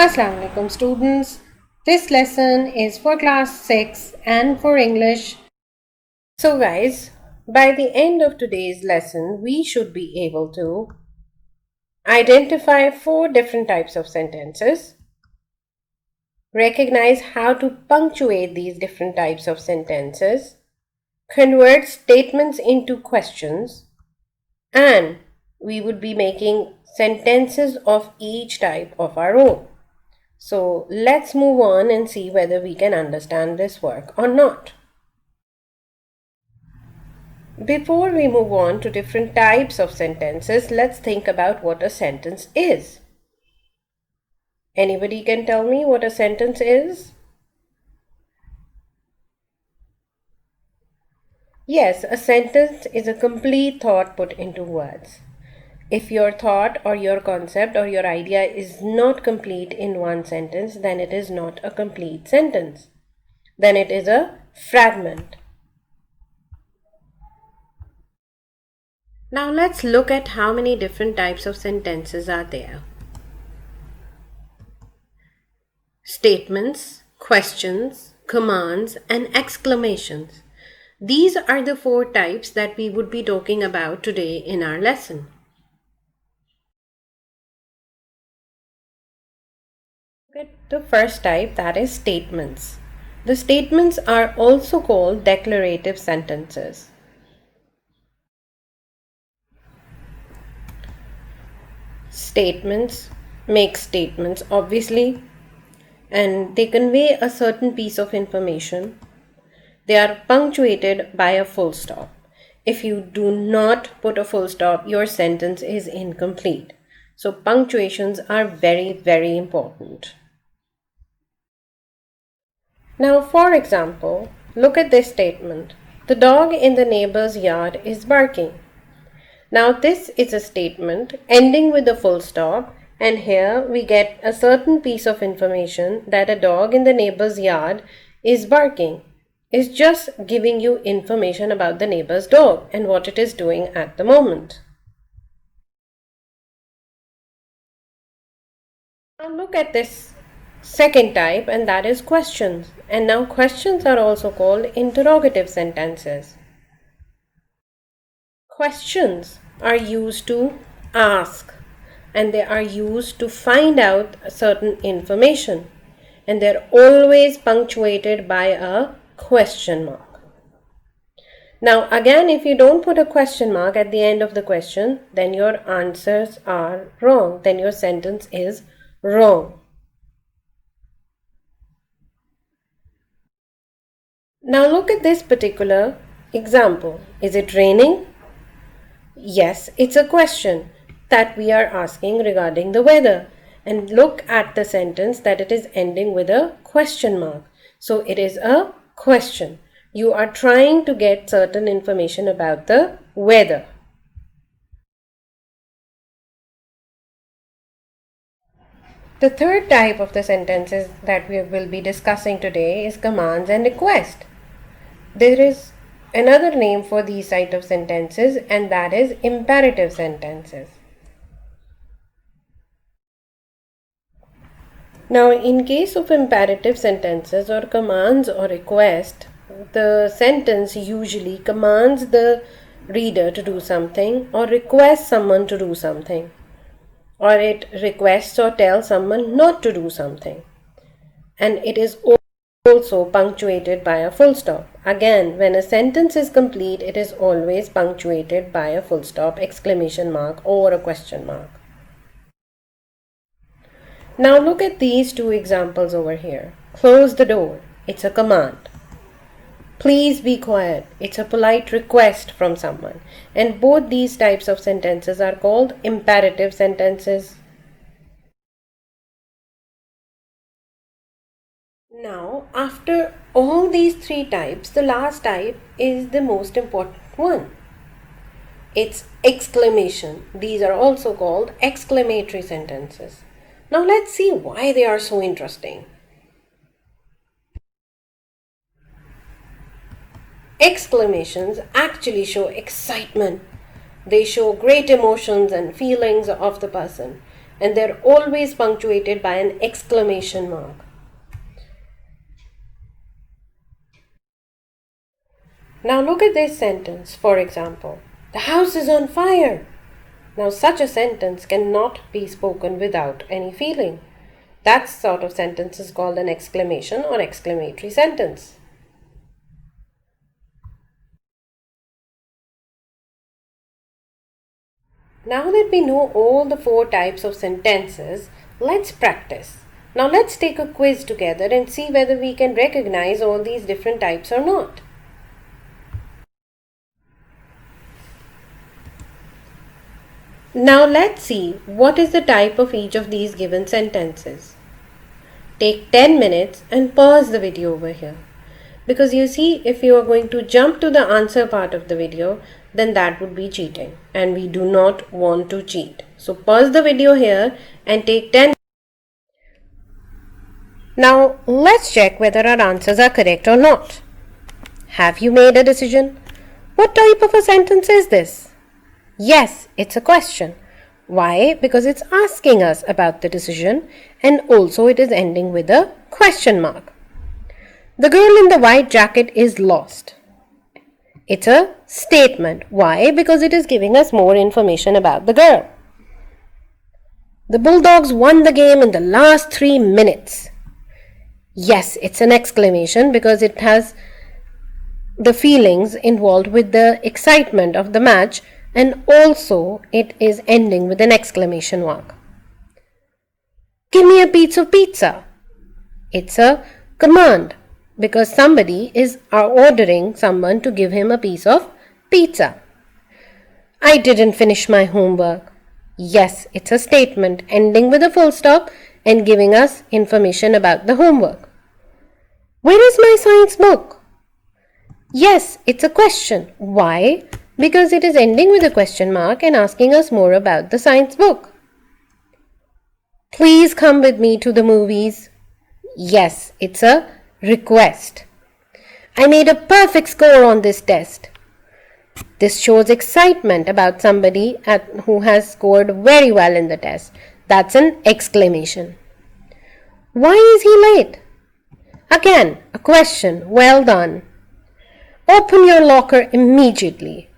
Assalamu alaikum students. This lesson is for class 6 and for English. So guys, by the end of today's lesson, we should be able to identify 4 different types of sentences, recognize how to punctuate these different types of sentences, convert statements into questions, and we would be making sentences of each type of our own. So let's move on and see whether we can understand this work or not. Before we move on to different types of sentences, let's think about what a sentence is. Anybody can tell me what a sentence is? Yes, a sentence is a complete thought put into words. If your thought or your concept or your idea is not complete in one sentence, then it is not a complete sentence. Then it is a fragment. Now let's look at how many different types of sentences are there. Statements, questions, commands, and exclamations. These are the 4 types that we would be talking about today in our lesson. Look at the first type, that is statements. The statements are also called declarative sentences. Statements make statements, obviously, and they convey a certain piece of information. They are punctuated by a full stop. If you do not put a full stop, your sentence is incomplete. So punctuations are very, very important. Now, for example, look at this statement. The dog in the neighbor's yard is barking. Now, this is a statement ending with a full stop, and here we get a certain piece of information that a dog in the neighbor's yard is barking. It's just giving you information about the neighbor's dog and what it is doing at the moment. Now, look at this second type, and that is questions. And now questions are also called interrogative sentences. Questions are used to ask, and they are used to find out certain information, and they're always punctuated by a question mark. Now again, if you don't put a question mark at the end of the question, then your answers are wrong, then your sentence is wrong. Now look at this particular example. Is it raining? Yes, it's a question that we are asking regarding the weather. And look at the sentence that it is ending with a question mark. So it is a question. You are trying to get certain information about the weather. The third type of the sentences that we will be discussing today is commands and requests. There is another name for these type of sentences, and that is imperative sentences. Now, in case of imperative sentences or commands or request, the sentence usually commands the reader to do something or requests someone to do something, or it requests or tells someone not to do something, and it is also punctuated by a full stop. Again, when a sentence is complete, it is always punctuated by a full stop, exclamation mark, or a question mark. Now look at these 2 examples over here. Close the door. It's a command. Please be quiet. It's a polite request from someone. And both these types of sentences are called imperative sentences. Now, after all these 3 types, the last type is the most important one. It's exclamation. These are also called exclamatory sentences. Now let's see why they are so interesting. Exclamations actually show excitement. They show great emotions and feelings of the person. and they're always punctuated by an exclamation mark. Now look at this sentence, for example. The house is on fire. Now such a sentence cannot be spoken without any feeling. That sort of sentence is called an exclamation or exclamatory sentence. Now that we know all the 4 types of sentences, let's practice. Now let's take a quiz together and see whether we can recognize all these different types or not. Now let's see what is the type of each of these given sentences. Take 10 minutes and pause the video over here. Because you see, if you are going to jump to the answer part of the video, then that would be cheating. And we do not want to cheat. So pause the video here and take 10. Now let's check whether our answers are correct or not. Have you made a decision? What type of a sentence is this? Yes, it's a question. Why? Because it's asking us about the decision and also it is ending with a question mark. The girl in the white jacket is lost. It's a statement. Why? Because it is giving us more information about the girl. The Bulldogs won the game in the last 3 minutes. Yes, it's an exclamation because it has the feelings involved with the excitement of the match, and also it is ending with an exclamation mark. Give me a piece of pizza. It's a command because somebody is ordering someone to give him a piece of pizza. I didn't finish my homework. Yes, it's a statement ending with a full stop and giving us information about the homework. Where is my science book? Yes, it's a question. Why? Because it is ending with a question mark and asking us more about the science book. Please come with me to the movies. Yes, it's a request. I made a perfect score on this test. This shows excitement about somebody who has scored very well in the test. That's an exclamation. Why is he late? Again, a question. Well done. Open your locker immediately.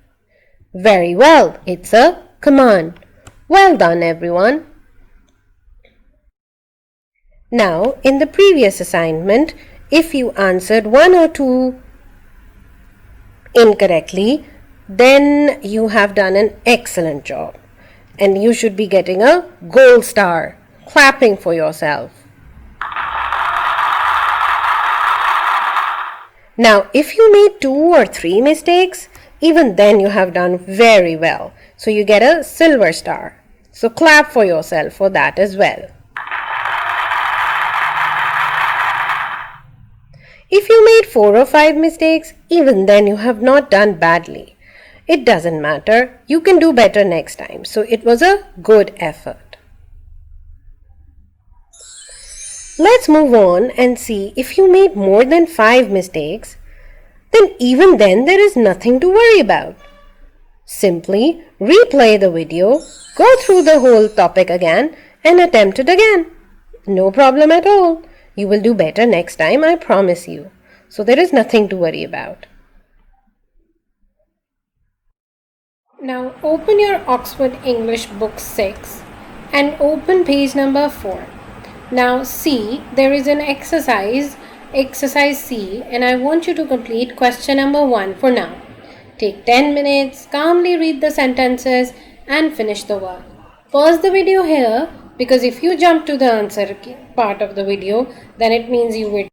Very well. It's a command. Well done, everyone. Now, in the previous assignment, if you answered 1 or 2 incorrectly, then you have done an excellent job. And you should be getting a gold star, clapping for yourself. Now, if you made 2 or 3 mistakes, even then you have done very well. So you get a silver star. So clap for yourself for that as well. If you made 4 or 5 mistakes, even then you have not done badly. It doesn't matter. You can do better next time. So it was a good effort. Let's move on and see if you made more than 5 mistakes, then even then there is nothing to worry about. Simply replay the video, go through the whole topic again and attempt it again. No problem at all. You will do better next time, I promise you. So there is nothing to worry about. Now open your Oxford English Book 6 and open page number 4. Now see, there is an exercise C, and I want you to complete question number 1 for now. Take 10 minutes, calmly read the sentences and finish the work. Pause the video here because if you jump to the answer part of the video, then it means you were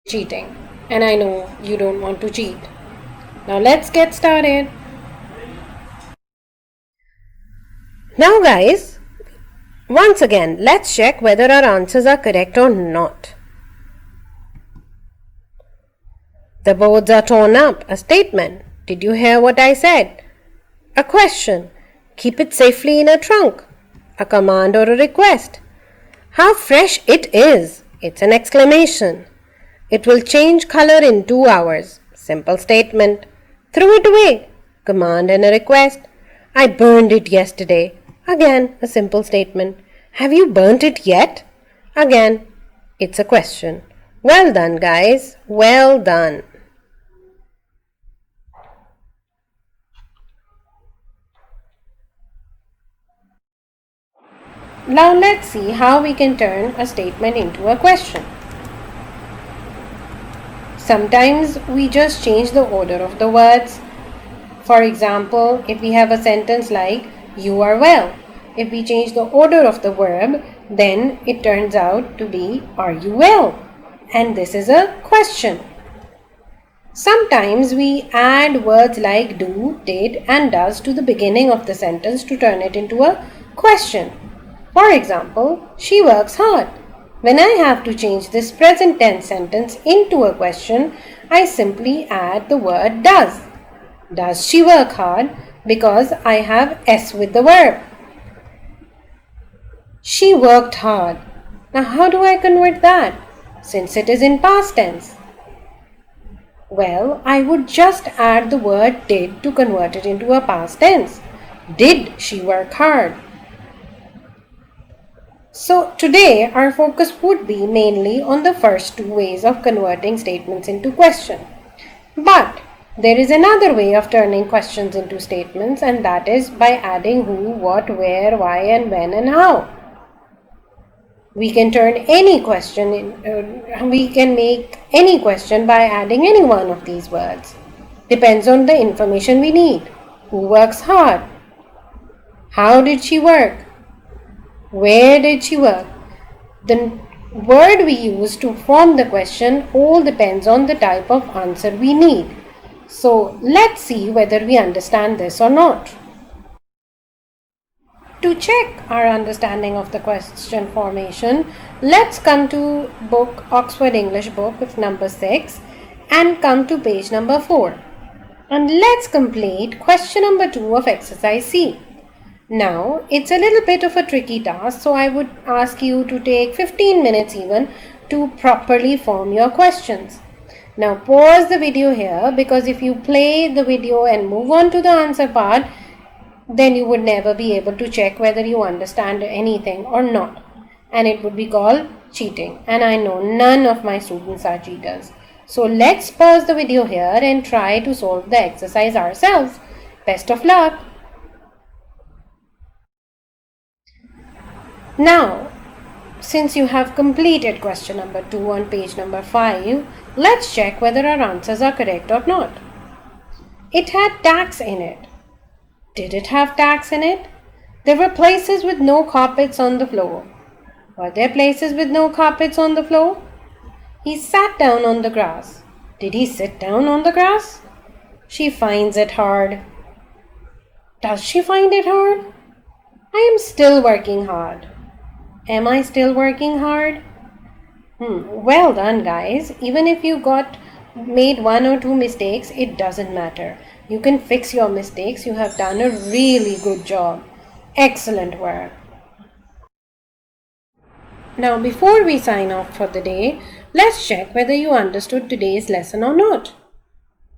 cheating. And I know you don't want to cheat. Now let's get started. Now guys, once again, let's check whether our answers are correct or not. The boards are torn up. A statement. Did you hear what I said? A question. Keep it safely in a trunk. A command or a request. How fresh it is. It's an exclamation. It will change color in 2 hours. Simple statement. Throw it away. Command and a request. I burned it yesterday. Again, a simple statement. Have you burnt it yet? Again, it's a question. Well done, guys. Well done. Now let's see how we can turn a statement into a question. Sometimes we just change the order of the words. For example, if we have a sentence like, you are well, if we change the order of the verb, then it turns out to be, are you well? And this is a question. Sometimes we add words like do, did, and does to the beginning of the sentence to turn it into a question. For example, she works hard. When I have to change this present tense sentence into a question, I simply add the word does. Does she work hard? Because I have S with the verb. She worked hard. Now how do I convert that? Since it is in past tense. Well, I would just add the word did to convert it into a past tense. Did she work hard? So today our focus would be mainly on the first two ways of converting statements into question. But there is another way of turning questions into statements, and that is by adding who, what, where, why, and when and how. We can turn any question we can make any question by adding any one of these words. Depends on the information we need. Who works hard? How did she work? Where did she work? The word we use to form the question all depends on the type of answer we need. So let's see whether we understand this or not. To check our understanding of the question formation, let's come to book Oxford English book of number 6 and come to page number 4. And let's complete question number 2 of exercise C. Now, it's a little bit of a tricky task, so I would ask you to take 15 minutes even to properly form your questions. Now, pause the video here, because if you play the video and move on to the answer part, then you would never be able to check whether you understand anything or not. And it would be called cheating. And I know none of my students are cheaters. So let's pause the video here and try to solve the exercise ourselves. Best of luck! Now, since you have completed question number 2 on page number 5, let's check whether our answers are correct or not. It had tacks in it. Did it have tacks in it? There were places with no carpets on the floor. Were there places with no carpets on the floor? He sat down on the grass. Did he sit down on the grass? She finds it hard. Does she find it hard? I am still working hard. Am I still working hard? Well done, guys. Even if you made 1 or 2 mistakes, it doesn't matter. You can fix your mistakes. You have done a really good job. Excellent work. Now, before we sign off for the day, let's check whether you understood today's lesson or not.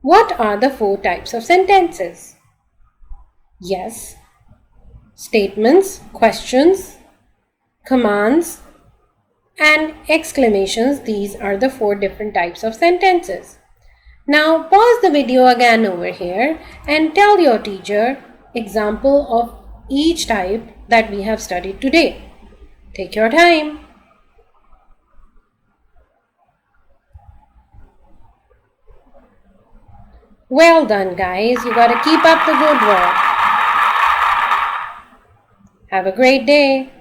What are the 4 types of sentences? Yes, statements, questions, commands, and exclamations. These are the 4 different types of sentences. Now pause the video again over here and tell your teacher example of each type that we have studied today. Take your time. Well done, guys. You got to keep up the good work. Have a great day.